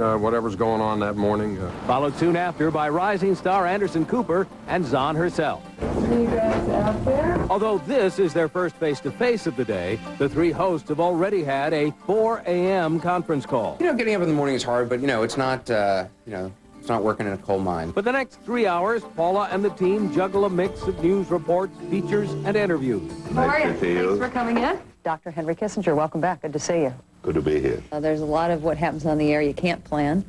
whatever's going on that morning. Followed soon after by rising star Anderson Cooper and Zahn herself. See you guys out there. Although this is their first face-to-face of the day, the three hosts have already had a 4 a.m. conference call. You know, getting up in the morning is hard, but, you know, it's not, it's not working in a coal mine. For the next 3 hours, Paula and the team juggle a mix of news reports, features, and interviews. How are you? Thanks for coming in. Dr. Henry Kissinger, welcome back. Good to see you. Good to be here. There's a lot of what happens on the air you can't plan,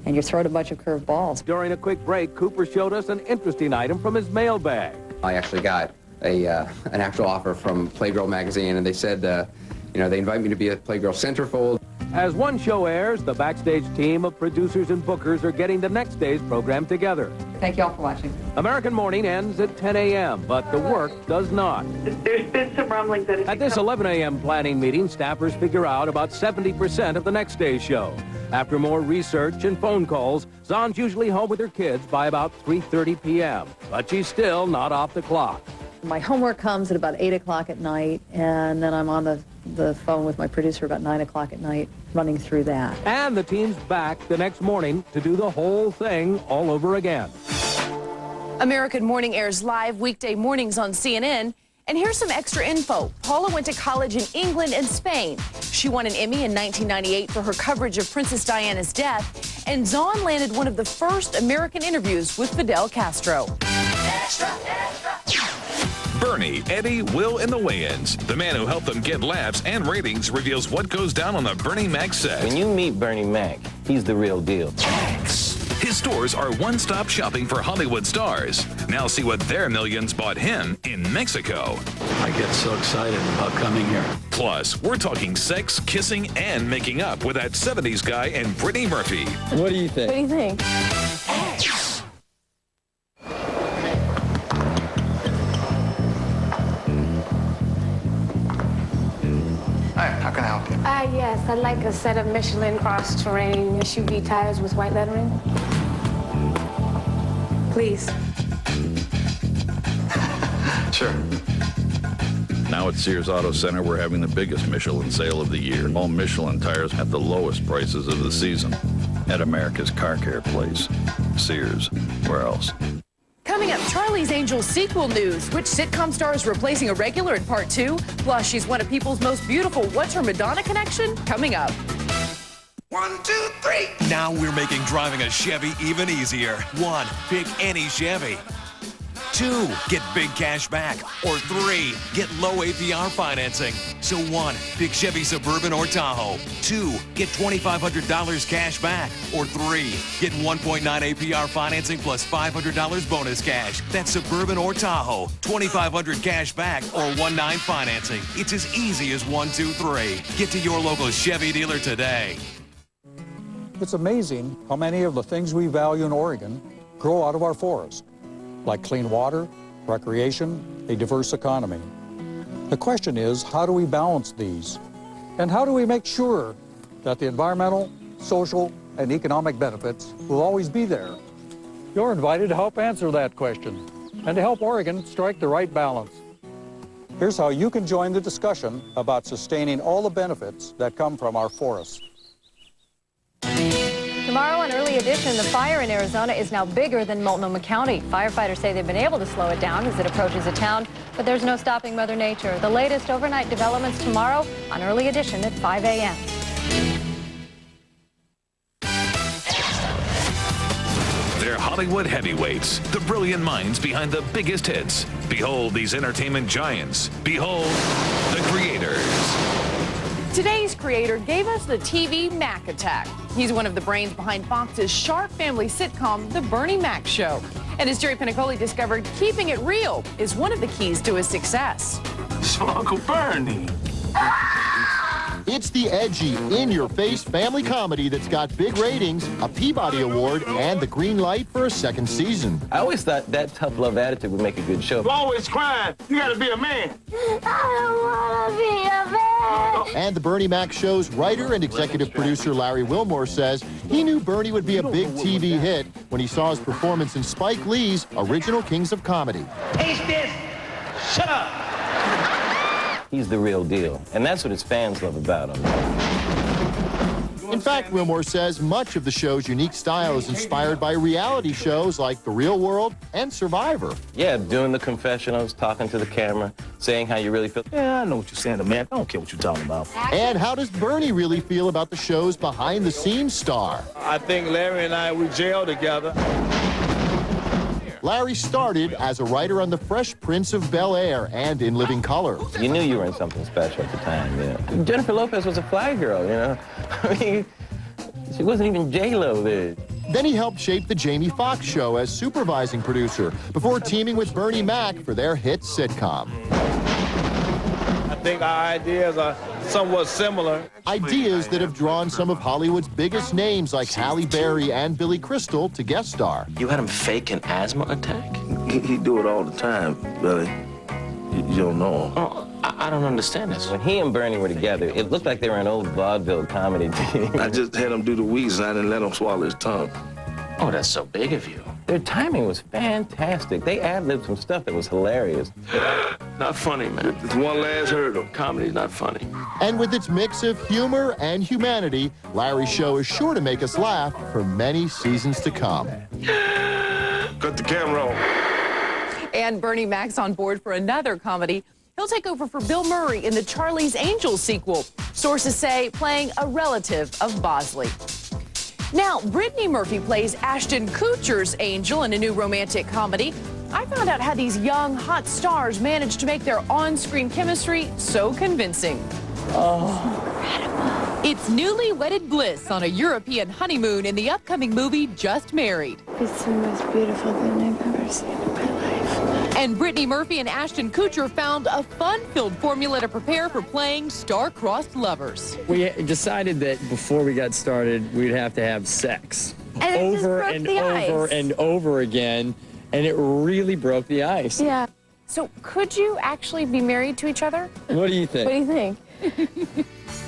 and you're thrown a bunch of curved balls. During a quick break, Cooper showed us an interesting item from his mailbag. I actually got an actual offer from Playgirl magazine, and they said, they invite me to be a Playgirl centerfold. As one show airs, the backstage team of producers and bookers are getting the next day's program together. Thank you all for watching. American Morning ends at 10 a.m., but the work does not. There's been some rumblings that At this 11 a.m. planning meeting, staffers figure out about 70% of the next day's show. After more research and phone calls, Zahn's usually home with her kids by about 3:30 p.m., but she's still not off the clock. My homework comes at about 8 o'clock at night, and then I'm on the phone with my producer about 9 o'clock at night, running through that. And the team's back the next morning to do the whole thing all over again. American Morning airs live weekday mornings on CNN. And here's some extra info. Paula went to college in England and Spain. She won an Emmy in 1998 for her coverage of Princess Diana's death. And Zahn landed one of the first American interviews with Fidel Castro. Extra, extra. Bernie, Eddie, Will, and the Wayans. The man who helped them get laughs and ratings reveals what goes down on the Bernie Mac set. When you meet Bernie Mac, he's the real deal. His stores are one-stop shopping for Hollywood stars. Now see what their millions bought him in Mexico. I get so excited about coming here. Plus, we're talking sex, kissing, and making up with that 70s guy and Brittany Murphy. What do you think? What do you think? Hi, how can I help you? Yes, I'd like a set of Michelin cross-terrain SUV tires with white lettering. Please. Sure. Now at Sears Auto Center, we're having the biggest Michelin sale of the year. All Michelin tires at the lowest prices of the season. At America's car care place. Sears. Where else? Coming up, Charlie's Angels sequel news. Which sitcom star is replacing a regular in part 2? Plus, she's one of people's most beautiful. What's her Madonna connection? Coming up. 1, 2, 3. Now we're making driving a Chevy even easier. 1, pick any Chevy. 2, get big cash back. Or 3, get low APR financing. So 1, pick Chevy Suburban or Tahoe. 2, get $2,500 cash back. Or 3, get 1.9 APR financing plus $500 bonus cash. That's Suburban or Tahoe. $2,500 cash back or 1.9 financing. It's as easy as 1, 2, 3. Get to your local Chevy dealer today. It's amazing how many of the things we value in Oregon grow out of our forest, like clean water, recreation, a diverse economy. The question is, how do we balance these? And how do we make sure that the environmental, social, and economic benefits will always be there? You're invited to help answer that question and to help Oregon strike the right balance. Here's how you can join the discussion about sustaining all the benefits that come from our forests. Tomorrow on Early Edition, the fire in Arizona is now bigger than Multnomah County. Firefighters say they've been able to slow it down as it approaches a town, but there's no stopping Mother Nature. The latest overnight developments tomorrow on Early Edition at 5 a.m. They're Hollywood heavyweights, the brilliant minds behind the biggest hits. Behold these entertainment giants. Behold the creators. Today's creator gave us the TV Mac attack. He's one of the brains behind Fox's Sharp family sitcom, The Bernie Mac Show. And as Jerry Pinicoli discovered, keeping it real is one of the keys to his success. So Uncle Bernie. It's the edgy, in-your-face family comedy that's got big ratings, a Peabody Award, and the green light for a second season. I always thought that tough love attitude would make a good show. You always crying. You gotta be a man. I don't want to be a man. And the Bernie Mac Show's writer and executive producer Larry Wilmore says he knew Bernie would be a big TV hit when he saw his performance in Spike Lee's original Kings of Comedy. Taste this. Shut up. He's the real deal, and that's what his fans love about him. In fact, Wilmore says much of the show's unique style is inspired by reality shows like The Real World and Survivor. Yeah, doing the confessionals, talking to the camera, saying how you really feel. Yeah, I know what you're saying, man. I don't care what you're talking about. And how does Bernie really feel about the show's behind-the-scenes star? I think Larry and I, we jail together. Larry started as a writer on The Fresh Prince of Bel-Air and In Living Color. You knew you were in something special at the time, yeah. Jennifer Lopez was a fly girl, you know? I mean, she wasn't even J-Lo then. Then he helped shape the Jamie Foxx show as supervising producer before teaming with Bernie Mac for their hit sitcom. I think our ideas are somewhat similar. Ideas that have drawn some of Hollywood's biggest names like Halle Berry and Billy Crystal to guest star. You had him fake an asthma attack? He do it all the time, Billy. You don't know him. Oh, I don't understand this. When he and Bernie were together, it looked like they were an old vaudeville comedy team. I just had him do the wheeze and I didn't let him swallow his tongue. Oh, that's so big of you. Their timing was fantastic. They ad-libbed some stuff that was hilarious. Not funny, man. It's one last hurdle. Comedy's not funny. And with its mix of humor and humanity, Larry's show is sure to make us laugh for many seasons to come. Cut the camera off. And Bernie Mac's on board for another comedy. He'll take over for Bill Murray in the Charlie's Angels sequel. Sources say playing a relative of Bosley. Now, Brittany Murphy plays Ashton Kutcher's Angel in a new romantic comedy. I found out how these young, hot stars managed to make their on-screen chemistry so convincing. Oh, incredible. It's newly wedded bliss on a European honeymoon in the upcoming movie Just Married. It's the most beautiful thing I've ever seen in my life. And Brittany Murphy and Ashton Kutcher found a fun-filled formula to prepare for playing star-crossed lovers. We decided that before we got started, we'd have to have sex. And it over just and broke the over ice. and over again, and it really broke the ice. Yeah. So could you actually be married to each other? What do you think? What do you think?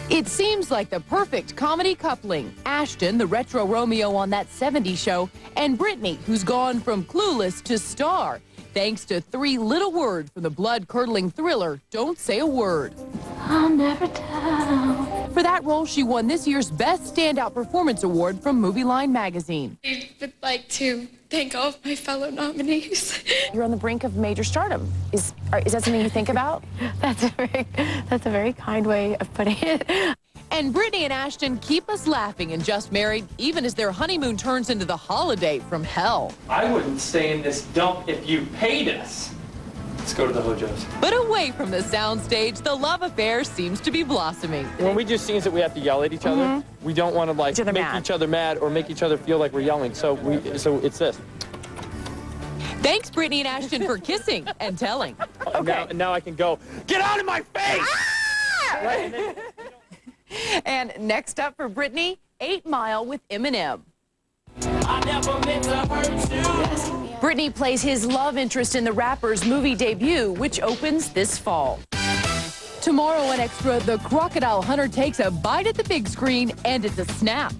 It seems like the perfect comedy coupling. Ashton, the retro Romeo on That 70s Show, and Brittany, who's gone from clueless to star, thanks to 3 little words from the blood-curdling thriller, Don't Say a Word. I'll never tell. For that role, she won this year's Best Standout Performance Award from Movie Line magazine. I would like to thank all of my fellow nominees. You're on the brink of major stardom. Is that something you think about? That's a very kind way of putting it. And Brittany and Ashton keep us laughing in Just Married, even as their honeymoon turns into the holiday from hell. I wouldn't stay in this dump if you paid us. Let's go to the Hojos. But away from the soundstage, the love affair seems to be blossoming. When we do scenes that we have to yell at each other, we don't want to like make each other mad or make each other feel like we're yelling. So it's this. Thanks, Brittany and Ashton, for kissing and telling. Okay. Now I can go, get out of my face! Ah! Right? And next up for Brittany, 8 Mile with Eminem. I never meant to hurt you. Brittany plays his love interest in the rapper's movie debut, which opens this fall. Tomorrow on Extra, the crocodile hunter takes a bite at the big screen, and it's a snap.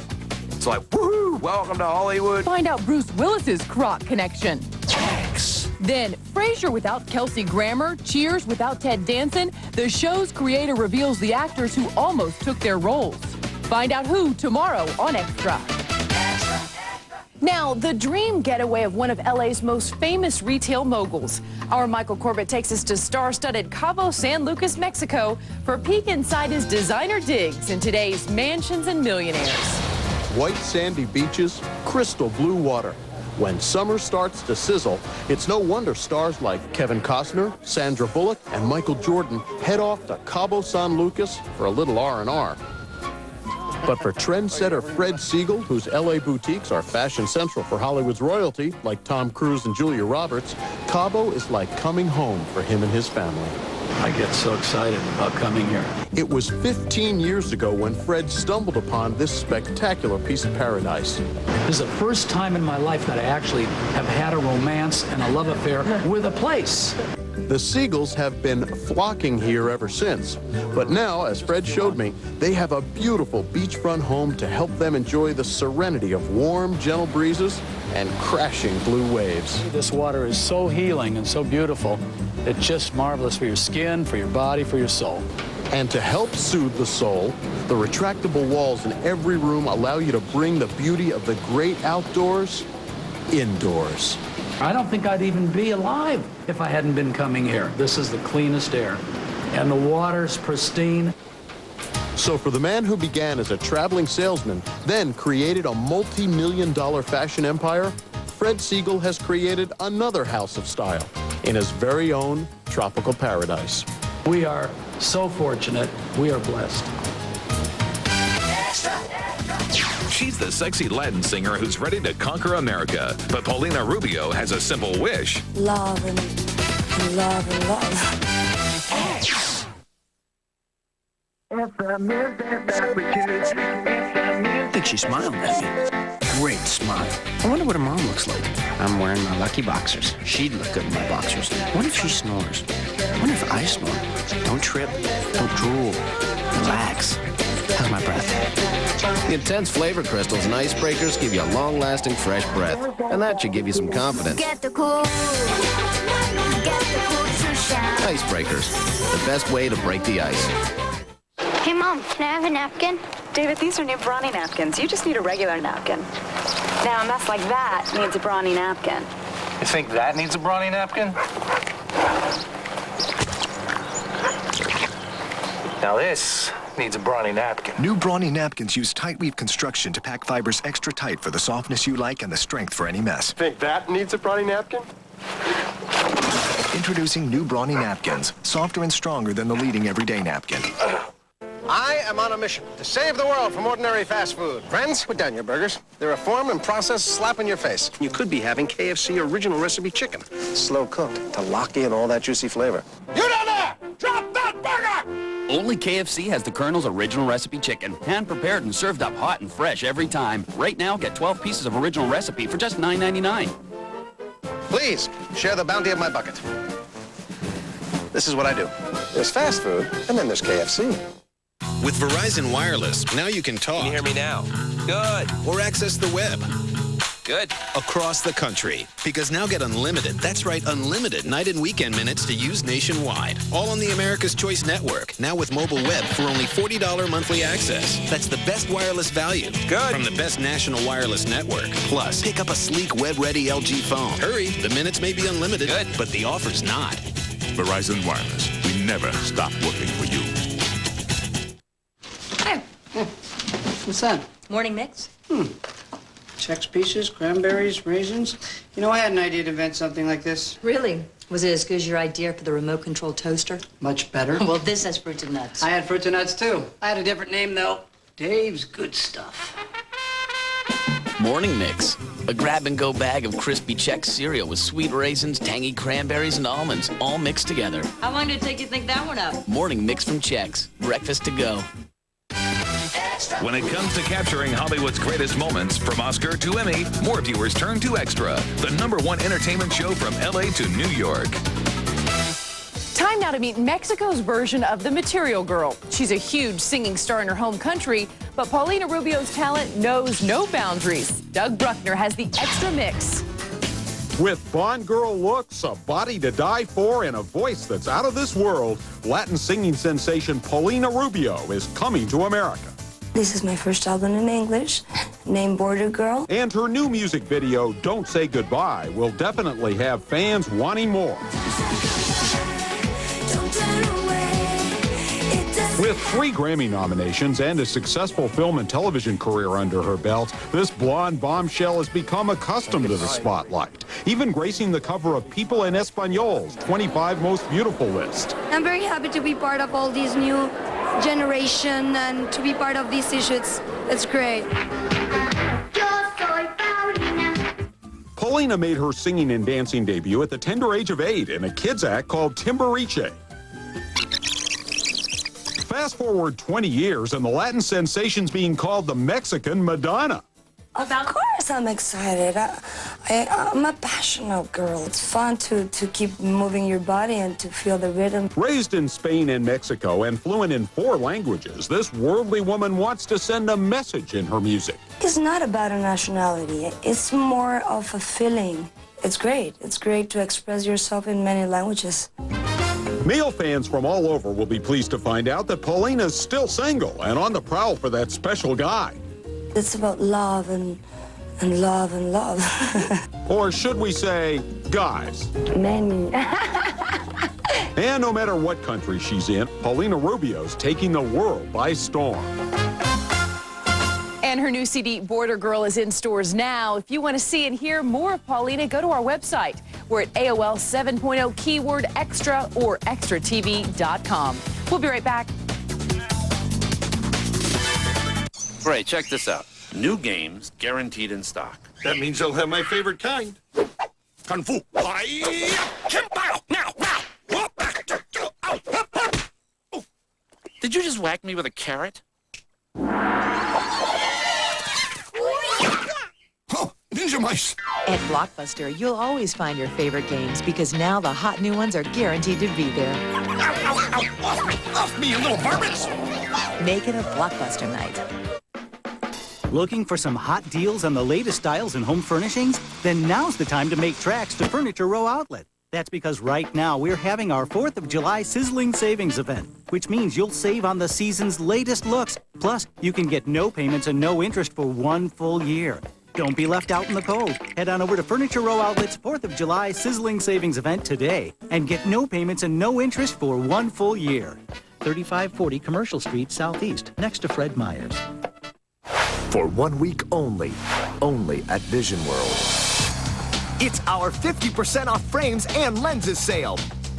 It's like, woohoo, welcome to Hollywood. Find out Bruce Willis's croc connection. Then, Frasier without Kelsey Grammer, Cheers without Ted Danson, the show's creator reveals the actors who almost took their roles. Find out who tomorrow on Extra. Now, the dream getaway of one of LA's most famous retail moguls. Our Michael Corbett takes us to star-studded Cabo San Lucas, Mexico, for a peek inside his designer digs in today's Mansions and Millionaires. White sandy beaches, crystal blue water. When summer starts to sizzle, it's no wonder stars like Kevin Costner, Sandra Bullock, and Michael Jordan head off to Cabo San Lucas for a little R&R. But for trendsetter Fred Siegel, whose LA boutiques are fashion central for Hollywood's royalty, like Tom Cruise and Julia Roberts, Cabo is like coming home for him and his family. I get so excited about coming here. It was 15 years ago when Fred stumbled upon this spectacular piece of paradise. This is the first time in my life that I actually have had a romance and a love affair with a place. The Siegels have been flocking here ever since. But now, as Fred showed me, they have a beautiful beachfront home to help them enjoy the serenity of warm, gentle breezes and crashing blue waves. This water is so healing and so beautiful. It's just marvelous for your skin, for your body, for your soul. And to help soothe the soul, The retractable walls in every room allow you to bring the beauty of the great outdoors indoors. I don't think I'd even be alive if I hadn't been coming here. This is the cleanest air, and the water's pristine. So for the man who began as a traveling salesman, then created a multi-million-dollar fashion empire, Fred Segal has created another house of style in his very own tropical paradise. We are so fortunate. We are blessed. She's the sexy Latin singer who's ready to conquer America. But Paulina Rubio has a simple wish. Love and love and love. I think she's smiling at me. Great smile. I wonder what her mom looks like. I'm wearing my lucky boxers. She'd look good in my boxers. What if she snores? What if I snore? Don't trip. Don't drool. Relax. How's my breath? The intense flavor crystals and icebreakers give you a long-lasting fresh breath. And that should give you some confidence. Get the cool. Get the cool to shine. Icebreakers, the best way to break the ice. Hey, Mom, can I have a napkin? David, these are new Brawny napkins. You just need a regular napkin. Now, a mess like that needs a Brawny napkin. You think that needs a Brawny napkin? Now this needs a Brawny napkin. New Brawny napkins use tight weave construction to pack fibers extra tight for the softness you like and the strength for any mess. Think that needs a Brawny napkin? Introducing new Brawny napkins, softer and stronger than the leading everyday napkin. I am on a mission to save the world from ordinary fast food. Friends, put down your burgers. They're a form and process slap in your face. You could be having KFC original recipe chicken, slow cooked to lock in all that juicy flavor. You down there! Drop that burger! Only KFC has the Colonel's original recipe chicken. Hand-prepared and served up hot and fresh every time. Right now, get 12 pieces of original recipe for just $9.99. Please, share the bounty of my bucket. This is what I do. There's fast food, and then there's KFC. With Verizon Wireless, now you can talk. Can you hear me now? Good. Or access the web. Good. Across the country. Because now get unlimited, that's right, unlimited night and weekend minutes to use nationwide. All on the America's Choice Network. Now with mobile web for only $40 monthly access. That's the best wireless value. Good. From the best national wireless network. Plus, pick up a sleek web-ready LG phone. Hurry, the minutes may be unlimited, Good. but the offer's not. Verizon Wireless. We never stop working for you. Hey. What's that? Morning mix? Chex Pieces, cranberries, raisins. You know, I had an idea to invent something like this. Really? Was it as good as your idea for the remote control toaster? Much better. Well, this has fruits and nuts. I had fruits and nuts, too. I had a different name, though. Dave's Good Stuff. Morning Mix. A grab-and-go bag of crispy Chex cereal with sweet raisins, tangy cranberries, and almonds, all mixed together. How long did it take you to think that one up? Morning Mix from Chex. Breakfast to go. When it comes to capturing Hollywood's greatest moments, from Oscar to Emmy, more viewers turn to Extra, the #1 entertainment show from LA to New York. Time now to meet Mexico's version of the Material Girl. She's a huge singing star in her home country, but Paulina Rubio's talent knows no boundaries. Doug Bruckner has the Extra Mix. With Bond girl looks, a body to die for, and a voice that's out of this world, Latin singing sensation Paulina Rubio is coming to America. This is my first album in English, named Border Girl. And her new music video, Don't Say Goodbye, will definitely have fans wanting more. With 3 Grammy nominations and a successful film and television career under her belt, this blonde bombshell has become accustomed to the spotlight, even gracing the cover of People en Español's 25 Most Beautiful list. I'm very happy to be part of all these new generation and to be part of these issues. It's great. Paulina made her singing and dancing debut at the tender age of 8 in a kids' act called Timbiriche. Fast forward 20 years and the Latin sensation's being called the Mexican Madonna. Of course I'm excited. I'm a passionate girl. It's fun to keep moving your body and to feel the rhythm. Raised in Spain and Mexico and fluent in 4 languages, this worldly woman wants to send a message in her music. It's not about a nationality. It's more of a feeling. It's great. It's great to express yourself in many languages. Male fans from all over will be pleased to find out that Paulina's still single and on the prowl for that special guy. It's about love and love and love. Or should we say, guys? Many. And no matter what country she's in, Paulina Rubio's taking the world by storm. And her new CD, Border Girl, is in stores now. If you want to see and hear more of Paulina, go to our website. We're at AOL 7.0 keyword extra or extratv.com. We'll be right back. Great, check this out. New games guaranteed in stock. That means they'll have my favorite kind. Kung Fu. Did you just whack me with a carrot? Oh, ninja mice. At Blockbuster, you'll always find your favorite games because now the hot new ones are guaranteed to be there. Ow, ow, ow. Off me, you little varmints. Make it a Blockbuster night. Looking for some hot deals on the latest styles in home furnishings? Then now's the time to make tracks to Furniture Row Outlet. That's because right now we're having our 4th of July Sizzling Savings event, which means you'll save on the season's latest looks. Plus, you can get no payments and no interest for 1 full year. Don't be left out in the cold. Head on over to Furniture Row Outlet's 4th of July Sizzling Savings event today and get no payments and no interest for 1 full year. 3540 Commercial Street Southeast, next to Fred Meyer's. For 1 week only at Vision World. It's our 50% off frames and lenses sale.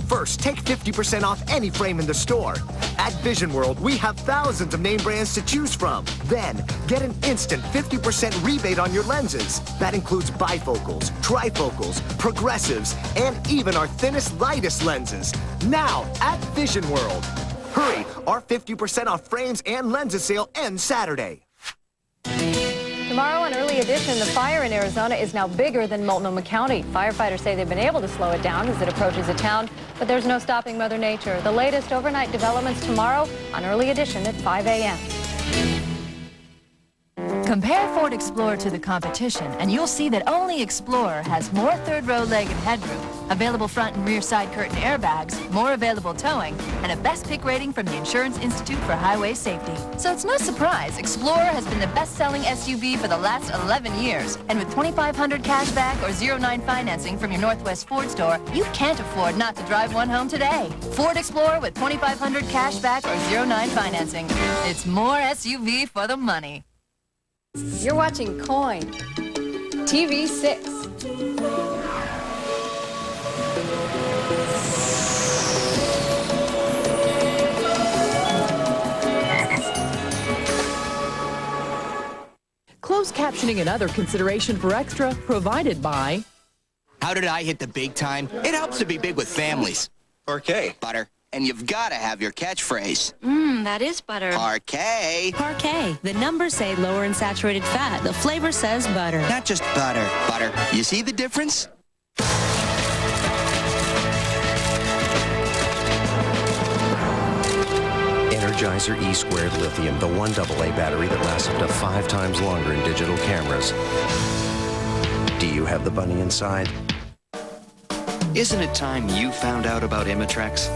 First, take 50% off any frame in the store. At Vision World, we have thousands of name brands to choose from. Then, get an instant 50% rebate on your lenses. That includes bifocals, trifocals, progressives, and even our thinnest, lightest lenses. Now, at Vision World. Hurry, our 50% off frames and lenses sale ends Saturday. Tomorrow on Early Edition, the fire in Arizona is now bigger than Multnomah County. Firefighters say they've been able to slow it down as it approaches the town, but there's no stopping Mother Nature. The latest overnight developments tomorrow on Early Edition at 5 a.m. Compare Ford Explorer to the competition, and you'll see that only Explorer has more third-row leg and headroom, available front and rear side curtain airbags, more available towing, and a best pick rating from the Insurance Institute for Highway Safety. So it's no surprise Explorer has been the best-selling SUV for the last 11 years. And with $2,500 cash back or 0-9 financing from your Northwest Ford store, you can't afford not to drive one home today. Ford Explorer with $2,500 cash back or 0-9 financing. It's more SUV for the money. You're watching Coin, TV 6. Closed captioning and other consideration for Extra provided by... How did I hit the big time? It helps to be big with families. Parquet. Butter. And you've got to have your catchphrase. That is butter. Parquet. Parquet. The numbers say lower in saturated fat. The flavor says butter. Not just butter. Butter. You see the difference? Energizer E-Squared Lithium, the 1AA battery that lasts up to 5 times longer in digital cameras. Do you have the bunny inside? Isn't it time you found out about Imitrex?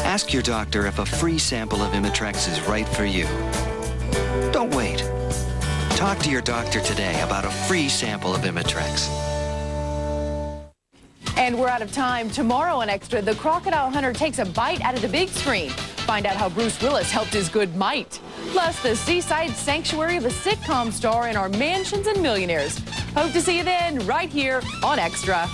Ask your doctor if a free sample of Imitrex is right for you. Don't wait. Talk to your doctor today about a free sample of Imitrex. And we're out of time. Tomorrow on Extra, the crocodile hunter takes a bite out of the big screen. Find out how Bruce Willis helped his good mite. Plus, the seaside sanctuary of a sitcom star in our Mansions and Millionaires. Hope to see you then, right here on Extra.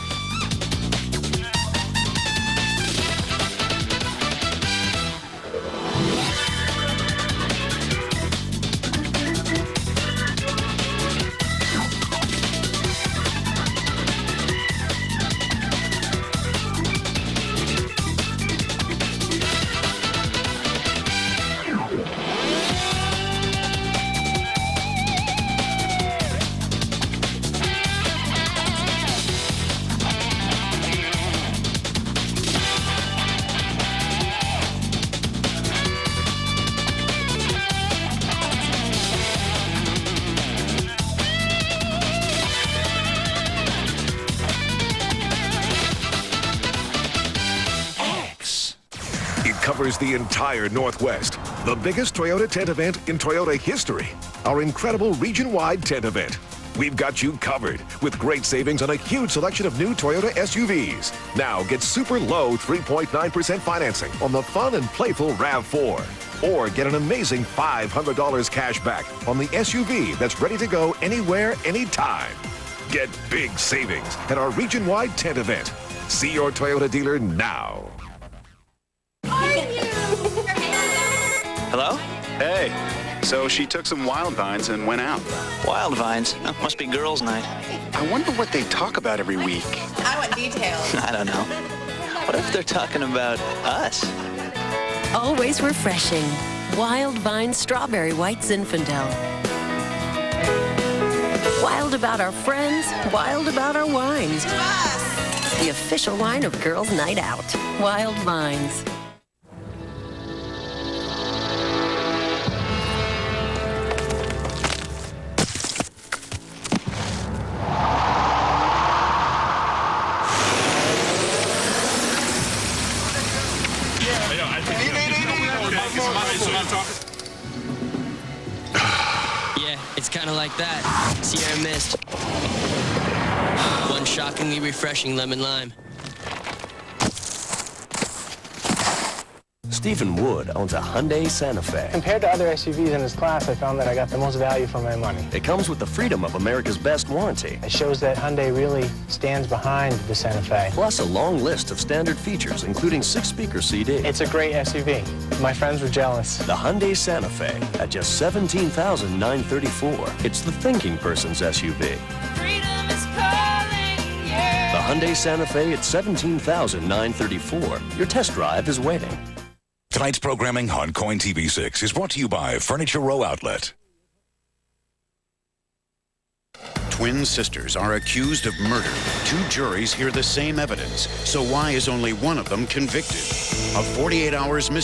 covers the entire Northwest. The biggest Toyota tent event in Toyota history. Our incredible region-wide tent event. We've got you covered with great savings on a huge selection of new Toyota SUVs. Now get super low 3.9% financing on the fun and playful RAV4. Or get an amazing $500 cash back on the SUV that's ready to go anywhere, anytime. Get big savings at our region-wide tent event. See your Toyota dealer now. Hello? Hey. So she took some wild vines and went out. Wild vines? Oh, must be girls' night. I wonder what they talk about every week. I want details. I don't know. What if they're talking about us? Always refreshing. Wild Vine Strawberry White Zinfandel. Wild about our friends, wild about our wines. The official wine of Girls' Night Out. Wild Vines. Yeah, it's kind of like that. Sierra Mist. One shockingly refreshing lemon lime. Stephen Wood owns a Hyundai Santa Fe. Compared to other SUVs in its class, I found that I got the most value for my money. It comes with the freedom of America's best warranty. It shows that Hyundai really stands behind the Santa Fe. Plus a long list of standard features, including 6-speaker CD. It's a great SUV. My friends were jealous. The Hyundai Santa Fe at just $17,934. It's the thinking person's SUV. Freedom is calling, yeah. The Hyundai Santa Fe at $17,934. Your test drive is waiting. Tonight's programming on Coin TV 6 is brought to you by Furniture Row Outlet. Twin sisters are accused of murder. 2 juries hear the same evidence. So why is only one of them convicted? A 48 hours mystery.